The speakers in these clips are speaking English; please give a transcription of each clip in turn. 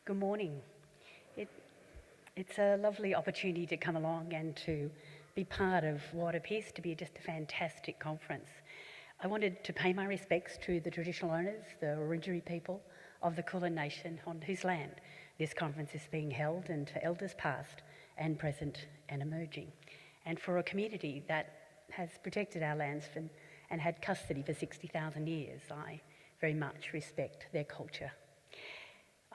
Good morning. It, it's a lovely opportunity to come along and to be part of what appears to be just a fantastic conference. I wanted to pay my respects to the traditional owners, the Wurundjeri people of the Kulin Nation on whose land this conference is being held, and to elders past and present and emerging. And for a community that has protected our lands and had custody for 60,000 years, I very much respect their culture.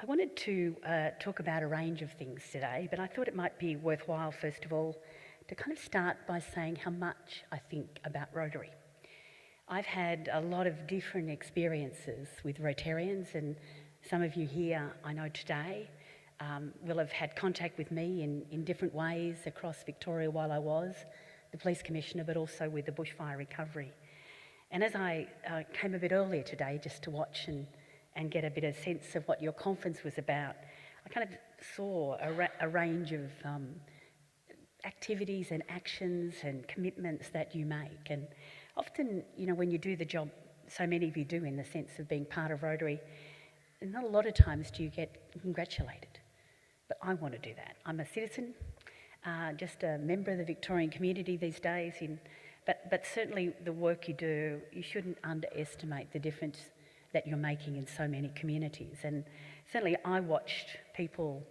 I wanted to talk about a range of things today, but I thought it might be worthwhile, first of all, to kind of start by saying how much I think about Rotary. I've had a lot of different experiences with Rotarians, and some of you here, I know today, will have had contact with me in different ways across Victoria while I was the Police Commissioner, but also with the bushfire recovery. And as I came a bit earlier today just to watch and get a bit of sense of what your conference was about, I kind of saw a range of activities and actions and commitments that you make. And often, you know, when you do the job, so many of you do in the sense of being part of Rotary, not a lot of times do you get congratulated. But I want to do that. I'm a citizen, just a member of the Victorian community these days, but certainly the work you do, you shouldn't underestimate the difference that you're making in so many communities. And certainly I watched people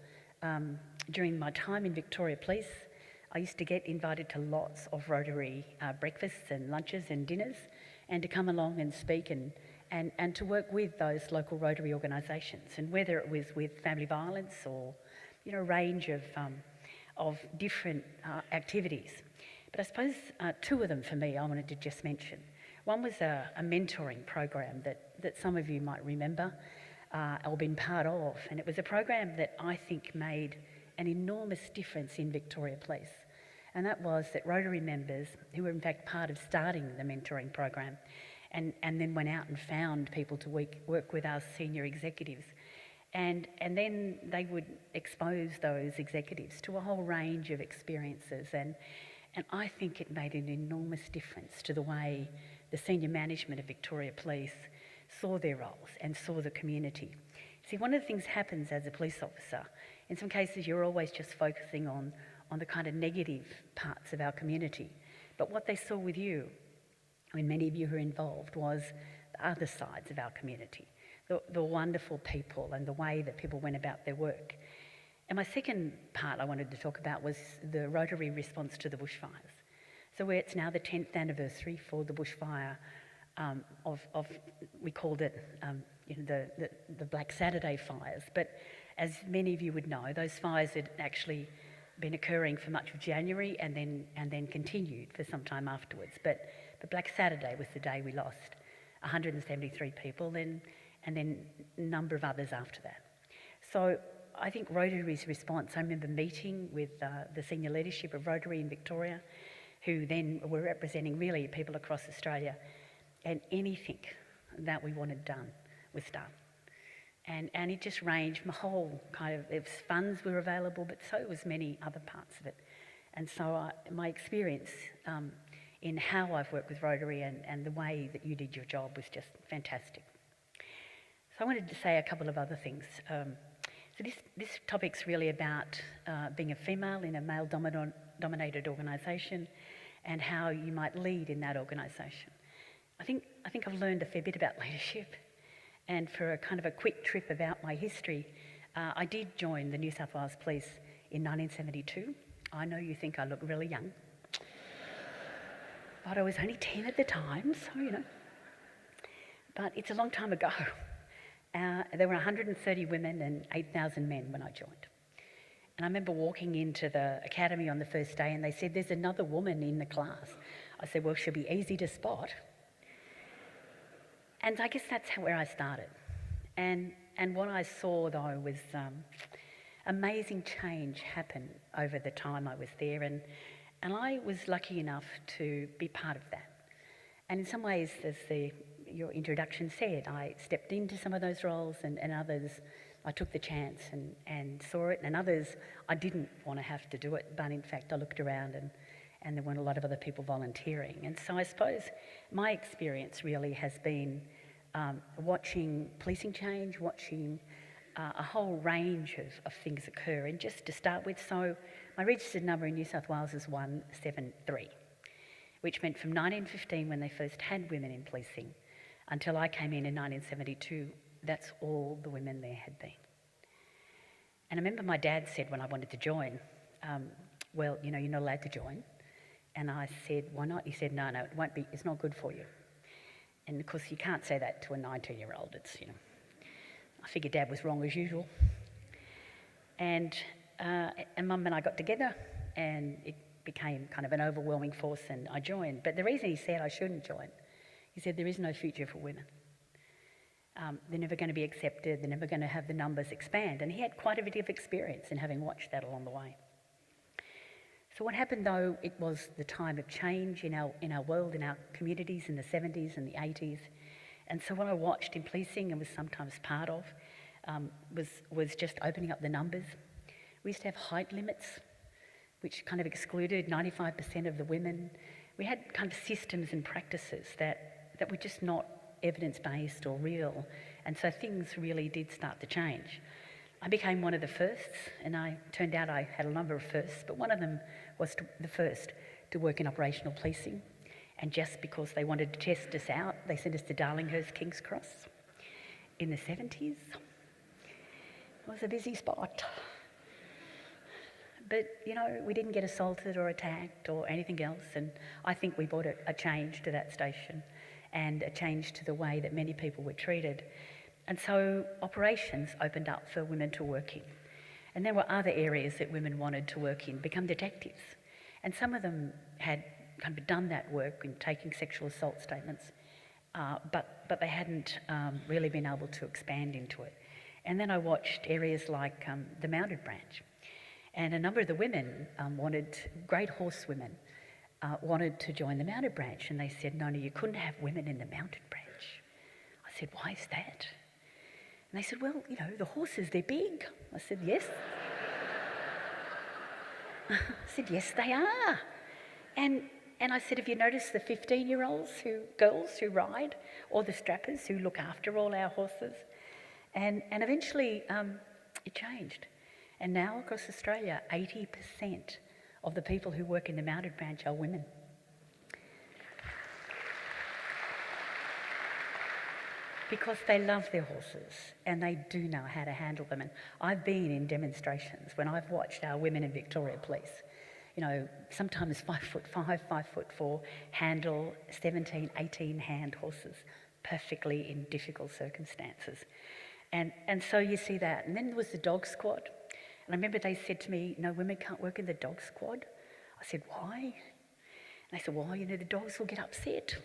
during my time in Victoria Police. I used to get invited to lots of Rotary breakfasts and lunches and dinners, and to come along and speak and to work with those local Rotary organisations, and whether it was with family violence or, you know, a range of different activities. But I suppose two of them for me I wanted to just mention. One was a mentoring program that some of you might remember or been part of, and it was a program that I think made an enormous difference in Victoria Police. And that was that Rotary members, who were in fact part of starting the mentoring program, and then went out and found people to work with our senior executives, and then they would expose those executives to a whole range of experiences, and I think it made an enormous difference to the way the senior management of Victoria Police saw their roles and saw the community. See, one of the things happens as a police officer, in some cases you're always just focusing on the kind of negative parts of our community. But what they saw with you, when many of you were involved, was the other sides of our community, the wonderful people and the way that people went about their work. And my second part I wanted to talk about was the Rotary response to the bushfires. So where it's now the 10th anniversary for the bushfire we called it the Black Saturday fires. But as many of you would know, those fires had actually been occurring for much of January and then continued for some time afterwards. But Black Saturday was the day we lost 173 people, and then a number of others after that. So I think Rotary's response, I remember meeting with the senior leadership of Rotary in Victoria, who then were representing really people across Australia, and anything that we wanted done was done. And it just ranged from a whole kind of, if funds were available, but so was many other parts of it. And so my experience in how I've worked with Rotary and the way that you did your job was just fantastic. So I wanted to say a couple of other things. So this topic's really about being a female in a male-dominated organisation and how you might lead in that organisation. I think I've learned a fair bit about leadership, and for a kind of a quick trip about my history, I did join the New South Wales Police in 1972. I know you think I look really young, but I was only 10 at the time, so you know. But it's a long time ago. There were 130 women and 8,000 men when I joined. And I remember walking into the academy on the first day and they said, "There's another woman in the class." I said, "Well, she'll be easy to spot." And I guess that's where I started. And what I saw, though, was amazing change happen over the time I was there. And I was lucky enough to be part of that. And in some ways, as your introduction said, I stepped into some of those roles, and others I took the chance and saw it, and others I didn't want to have to do it, but in fact I looked around and there weren't a lot of other people volunteering. And so I suppose my experience really has been watching policing change, watching a whole range of things occur. And just to start with, so my registered number in New South Wales is 173, which meant from 1915, when they first had women in policing, until I came in 1972, that's all the women there had been. And I remember my dad said when I wanted to join, well, you know, you're not allowed to join. And I said, why not? He said, no, it won't be, it's not good for you. And of course, you can't say that to a 19-year-old. It's, you know, I figured Dad was wrong as usual. And Mum and I got together, and it became kind of an overwhelming force, and I joined. But the reason he said I shouldn't join, he said there is no future for women. They're never going to be accepted. They're never going to have the numbers expand. And he had quite a bit of experience in having watched that along the way. So what happened, though, it was the time of change in our world, in our communities in the 70s and the 80s. And so what I watched in policing and was sometimes part of was just opening up the numbers. We used to have height limits, which kind of excluded 95% of the women. We had kind of systems and practices that were just not evidence-based or real. And so things really did start to change. I became one of the firsts, and I turned out I had a number of firsts, but one of them was the first to work in operational policing. And just because they wanted to test us out, they sent us to Darlinghurst, King's Cross in the 70s. It was a busy spot. But, you know, we didn't get assaulted or attacked or anything else, and I think we brought a change to that station and a change to the way that many people were treated. And so operations opened up for women to work in. And there were other areas that women wanted to work in, become detectives. And some of them had kind of done that work in taking sexual assault statements, but they hadn't really been able to expand into it. And then I watched areas like the mounted branch. And a number of the women great horsewomen, wanted to join the mounted branch. And they said, no, you couldn't have women in the mounted branch. I said, why is that? And they said, well, you know, the horses, they're big. I said, yes. I said, yes, they are. And I said, have you noticed the 15-year-olds, girls who ride, or the strappers who look after all our horses? And eventually it changed. And now across Australia, 80% of the people who work in the mounted branch are women. Because they love their horses and they do know how to handle them. And I've been in demonstrations when I've watched our women in Victoria Police, you know, sometimes 5'5", 5'4", handle 17, 18 hand horses perfectly in difficult circumstances. And so you see that. And then there was the dog squad. And I remember they said to me, no, women can't work in the dog squad. I said, why? And they said, well, you know, the dogs will get upset.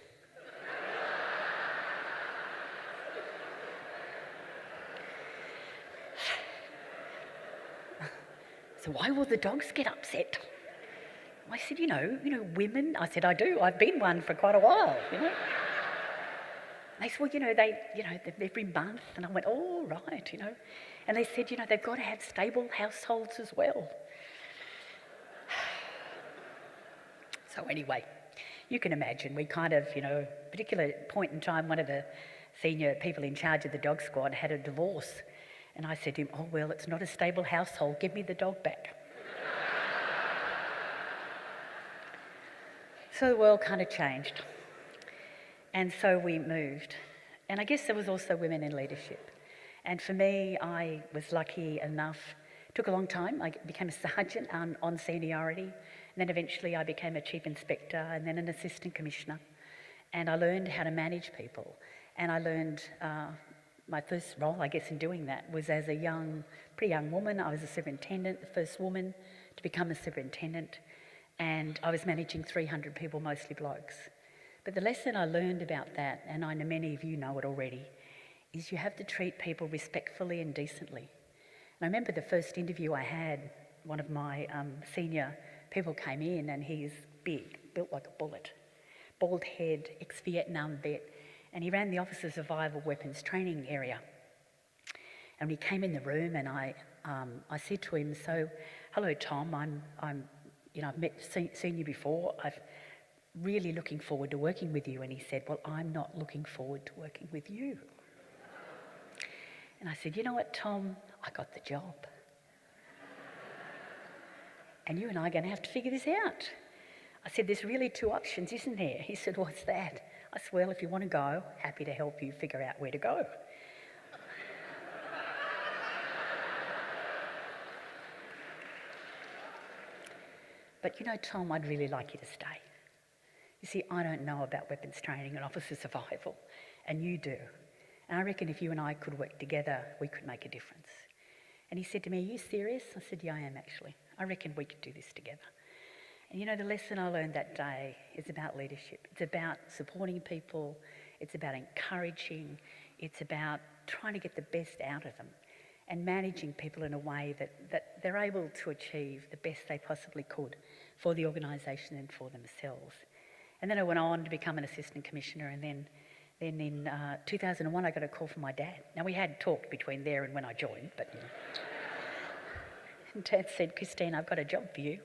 So why will the dogs get upset? I said, you know, women. I said, I do. I've been one for quite a while, you know. They said, well, every month. And I went, oh, right, you know. And they said, you know, they've got to have stable households as well. So anyway, you can imagine we kind of, you know, particular point in time, one of the senior people in charge of the dog squad had a divorce. And I said to him, oh, well, it's not a stable household. Give me the dog back. So the world kind of changed. And so we moved. And I guess there was also women in leadership. And for me, I was lucky enough. It took a long time. I became a sergeant on seniority. And then eventually I became a chief inspector and then an assistant commissioner. And I learned how to manage people. And I learned... my first role, I guess, in doing that was as a pretty young woman. I was a superintendent, the first woman to become a superintendent, and I was managing 300 people, mostly blokes. But the lesson I learned about that, and I know many of you know it already, is you have to treat people respectfully and decently. And I remember the first interview I had, one of my senior people came in, and he's big, built like a bullet, bald head, ex-Vietnam vet, and he ran the Officer Survival Weapons Training area. And he came in the room, and I said to him, "So, hello, Tom. I've seen you before. I'm really looking forward to working with you." And he said, "Well, I'm not looking forward to working with you." And And I said, you know what, Tom, I got the job. And you and I are going to have to figure this out. I said, there's really two options, isn't there? He said, what's that? I said, well, if you want to go, happy to help you figure out where to go. But you know, Tom, I'd really like you to stay. You see, I don't know about weapons training and officer survival, and you do. And I reckon if you and I could work together, we could make a difference. And he said to me, are you serious? I said, yeah, I am actually. I reckon we could do this together. And you know, the lesson I learned that day is about leadership. It's about supporting people. It's about encouraging. It's about trying to get the best out of them and managing people in a way that they're able to achieve the best they possibly could for the organisation and for themselves. And then I went on to become an assistant commissioner, and then in 2001 I got a call from my dad. Now, we had talked between there and when I joined, but you know. And Dad said, Christine, I've got a job for you. I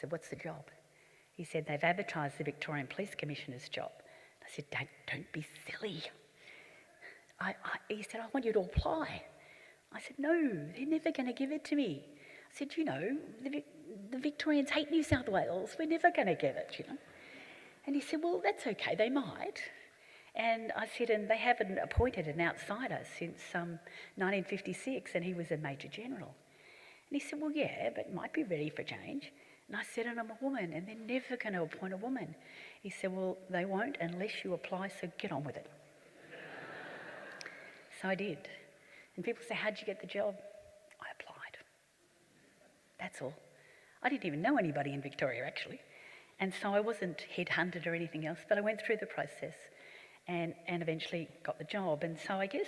said, what's the job? He said, they've advertised the Victorian Police Commissioner's job. I said, Dad, don't be silly. He said, I want you to apply. I said, no, they're never going to give it to me. I said, you know, the Victorians hate New South Wales. We're never going to get it, you know. And he said, well, that's okay, they might. And I said, and they haven't appointed an outsider since 1956, and he was a Major General. And he said, well, yeah, but it might be ready for change. And I said, and I'm a woman, and they're never going to appoint a woman. He said, well, they won't unless you apply, so get on with it. So I did. And people say, how'd you get the job? I applied. That's all. I didn't even know anybody in Victoria, actually. And so I wasn't headhunted or anything else, but I went through the process and eventually got the job. And so I guess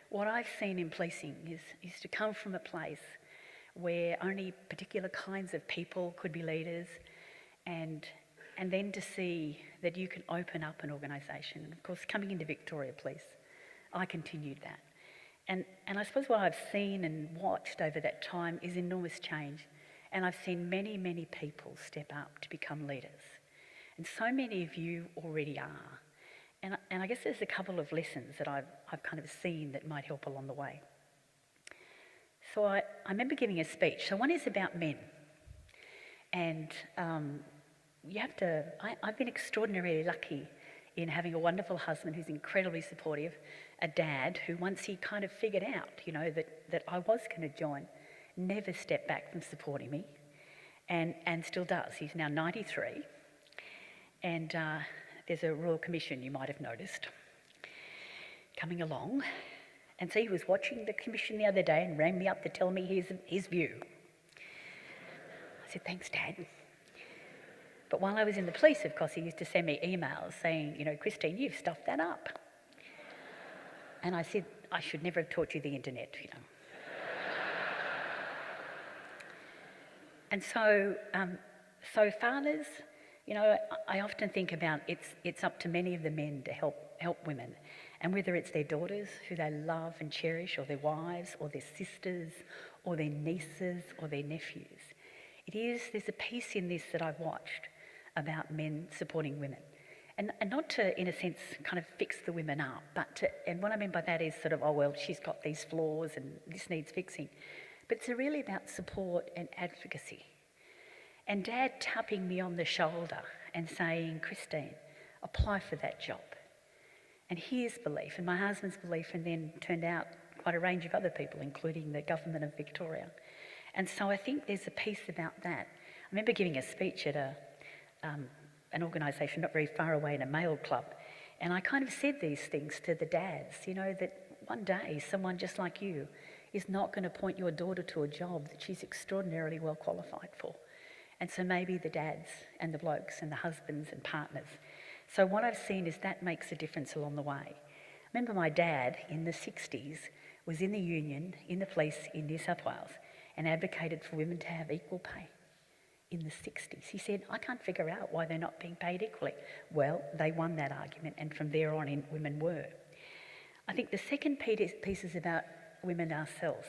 what I've seen in policing is to come from a place where only particular kinds of people could be leaders, and then to see that you can open up an organisation. And of course, coming into Victoria Police, I continued that. And I suppose what I've seen and watched over that time is enormous change. And I've seen many, many people step up to become leaders. And so many of you already are. And I guess there's a couple of lessons that I've kind of seen that might help along the way. So I remember giving a speech. So one is about men. And I've been extraordinarily lucky in having a wonderful husband who's incredibly supportive, a dad who, once he kind of figured out, you know, that I was going to join, never stepped back from supporting me, and still does. He's now 93, and there's a Royal Commission, you might have noticed, coming along. And so he was watching the commission the other day and rang me up to tell me his view. I said, thanks, Dad. But while I was in the police, of course, he used to send me emails saying, you know, Christine, you've stuffed that up. And I said, I should never have taught you the internet, you know. And so fathers, you know, I often think about it's up to many of the men to help women. And whether it's their daughters who they love and cherish, or their wives, or their sisters, or their nieces, or their nephews. There's a piece in this that I've watched about men supporting women. And not to, in a sense, kind of fix the women up, and what I mean by that is sort of, oh, well, she's got these flaws and this needs fixing. But it's really about support and advocacy. And Dad tapping me on the shoulder and saying, Christine, apply for that job. And his belief and my husband's belief, and then turned out quite a range of other people, including the government of Victoria. And so I think there's a piece about that. I remember giving a speech at an organisation not very far away in a male club, and I kind of said these things to the dads, you know, that one day someone just like you is not going to point your daughter to a job that she's extraordinarily well qualified for. And so maybe the dads and the blokes and the husbands and partners. So what I've seen is that makes a difference along the way. I remember my dad in the 60s was in the union, in the police in New South Wales, and advocated for women to have equal pay in the 60s. He said, I can't figure out why they're not being paid equally. Well, they won that argument, and from there on women were. I think the second piece is about women ourselves.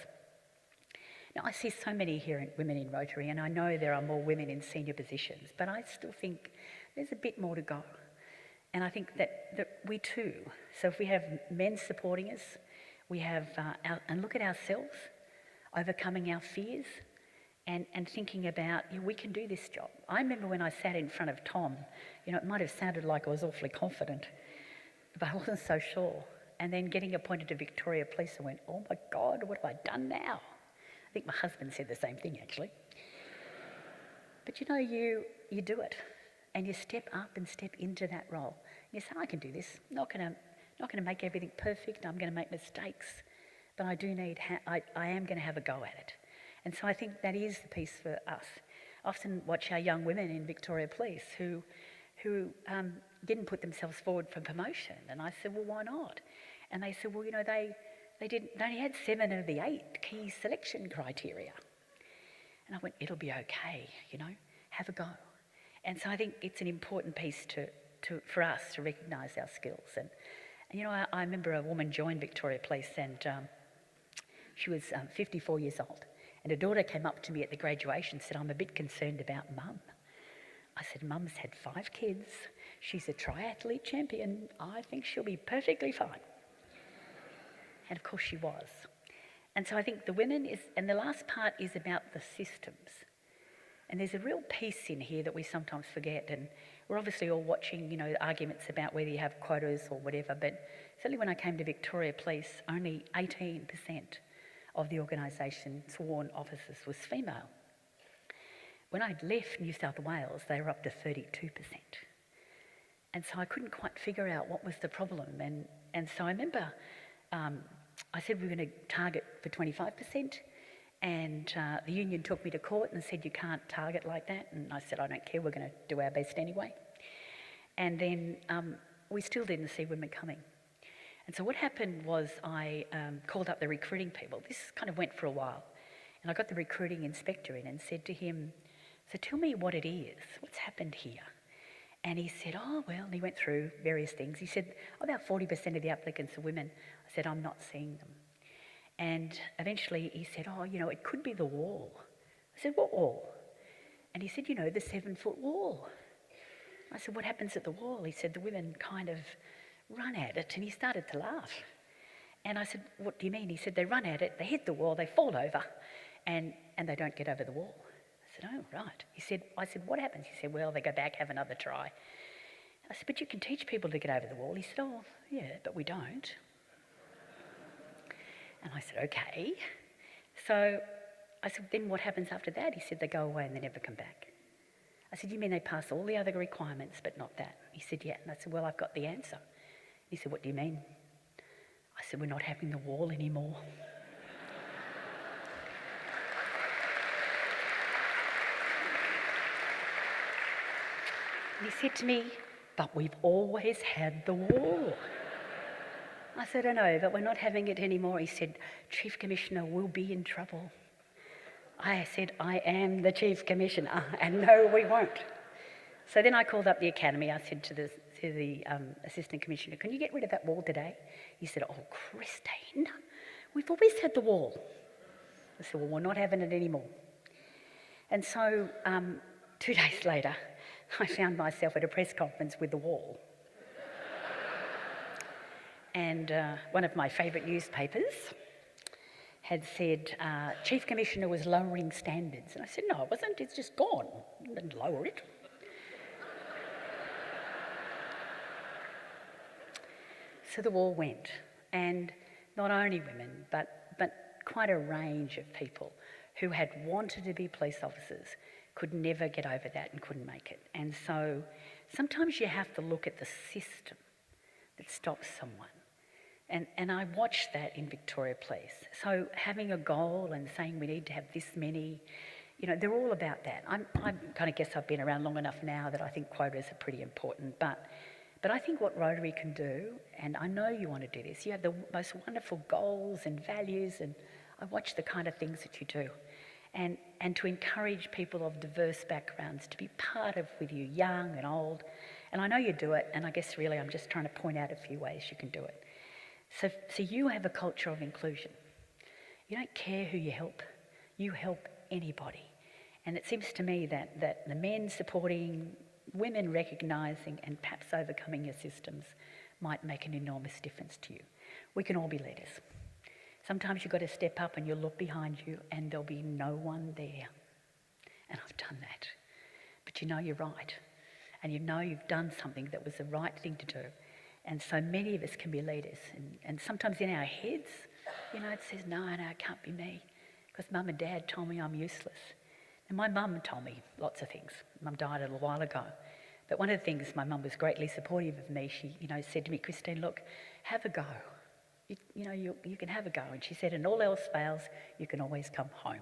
Now, I see so many women in Rotary, and I know there are more women in senior positions, but I still think there's a bit more to go. And I think that we too, so if we have men supporting us, We have, and look at ourselves, overcoming our fears and thinking about, we can do this job. I remember when I sat in front of Tom, it might have sounded like I was awfully confident, but I wasn't so sure. And then getting appointed to Victoria Police, I went, oh my God, what have I done now? I think my husband said the same thing, actually. But you do it, and you step up and step into that role. You say, I can do this. Not going to make everything perfect. I'm going to make mistakes, but I am going to have a go at it. And so I think that is the piece for us. I often watch our young women in Victoria Police who didn't put themselves forward for promotion, and I said, well, why not? And they said, well, they only had 7 of the 8 key selection criteria. And I went, it'll be okay, have a go. And so I think it's an important piece for us to recognise our skills. And I remember a woman joined Victoria Police, and she was 54 years old. And her daughter came up to me at the graduation and said, I'm a bit concerned about Mum. I said, Mum's had 5 kids. She's a triathlete champion. I think she'll be perfectly fine. And of course she was. And so I think the women and the last part is about the systems. And there's a real piece in here that we sometimes forget. And we're obviously all watching, arguments about whether you have quotas or whatever. But certainly when I came to Victoria Police, only 18% of the organisation sworn officers was female. When I'd left New South Wales, they were up to 32%. And so I couldn't quite figure out what was the problem. And so I remember I said we were going to target for 25%, and the union took me to court and said you can't target like that. And I said, I don't care, we're going to do our best anyway. And then we still didn't see women coming. And so what happened was I called up the recruiting people. This kind of went for a while. And I got the recruiting inspector in and said to him, so tell me what it is. What's happened here? And he said, oh, well, and he went through various things. He said, about 40% of the applicants are women. I said, I'm not seeing them. And eventually he said, oh, it could be the wall. I said, what wall? And he said, the 7-foot wall. I said, what happens at the wall? He said, the women kind of run at it. And he started to laugh. And I said, what do you mean? He said, they run at it, they hit the wall, they fall over, and they don't get over the wall. I said, oh, right. I said, what happens? He said, well, they go back, have another try. I said, but you can teach people to get over the wall. He said, oh, yeah, but we don't. And I said, okay. So I said, then what happens after that? He said, they go away and they never come back. I said, you mean they pass all the other requirements but not that? He said, yeah. And I said, well, I've got the answer. He said, what do you mean? I said, we're not having the wall anymore. And he said to me, but we've always had the wall. I said, I know, but we're not having it anymore. He said, Chief Commissioner will be in trouble. I said, I am the Chief Commissioner, and no, we won't. So then I called up the academy. I said to the Assistant Commissioner, can you get rid of that wall today? He said, oh, Christine, we've always had the wall. I said, well, we're not having it anymore. And so 2 days later, I found myself at a press conference with the wall. And one of my favourite newspapers had said, Chief Commissioner was lowering standards. And I said, no, it wasn't, it's just gone. I didn't lower it. So the wall went, and not only women, but quite a range of people who had wanted to be police officers could never get over that and couldn't make it. And so sometimes you have to look at the system that stops someone. And I watched that in Victoria Police. So having a goal and saying we need to have this many, they're all about that. I kind of guess I've been around long enough now that I think quotas are pretty important. But I think what Rotary can do, and I know you want to do this, you have the most wonderful goals and values, and I watch the kind of things that you do. And to encourage people of diverse backgrounds to be part of with you, young and old. And I know you do it, and I guess really I'm just trying to point out a few ways you can do it. So you have a culture of inclusion. You don't care who you help anybody. And it seems to me that the men supporting, women recognising and perhaps overcoming your systems might make an enormous difference to you. We can all be leaders. Sometimes you've got to step up and you'll look behind you and there'll be no one there. And I've done that. But you know you're right. And you know you've done something that was the right thing to do. And so many of us can be leaders. And sometimes in our heads, it says, no, it can't be me. Because mum and dad told me I'm useless. And my mum told me lots of things. Mum died a little while ago. But one of the things, my mum was greatly supportive of me. She, said to me, Christine, look, have a go. You can have a go. And she said, and all else fails, you can always come home.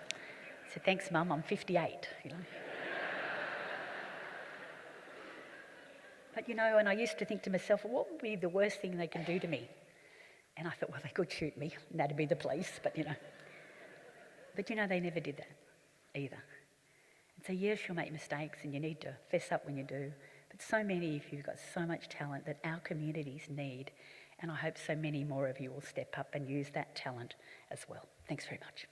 I said, thanks, Mum, I'm 58, But, and I used to think to myself, well, what would be the worst thing they can do to me? And I thought, well, they could shoot me, and that'd be the police, but, But, they never did that either. And so, yes, you'll make mistakes and you need to fess up when you do. But so many of you have got so much talent that our communities need. And I hope so many more of you will step up and use that talent as well. Thanks very much.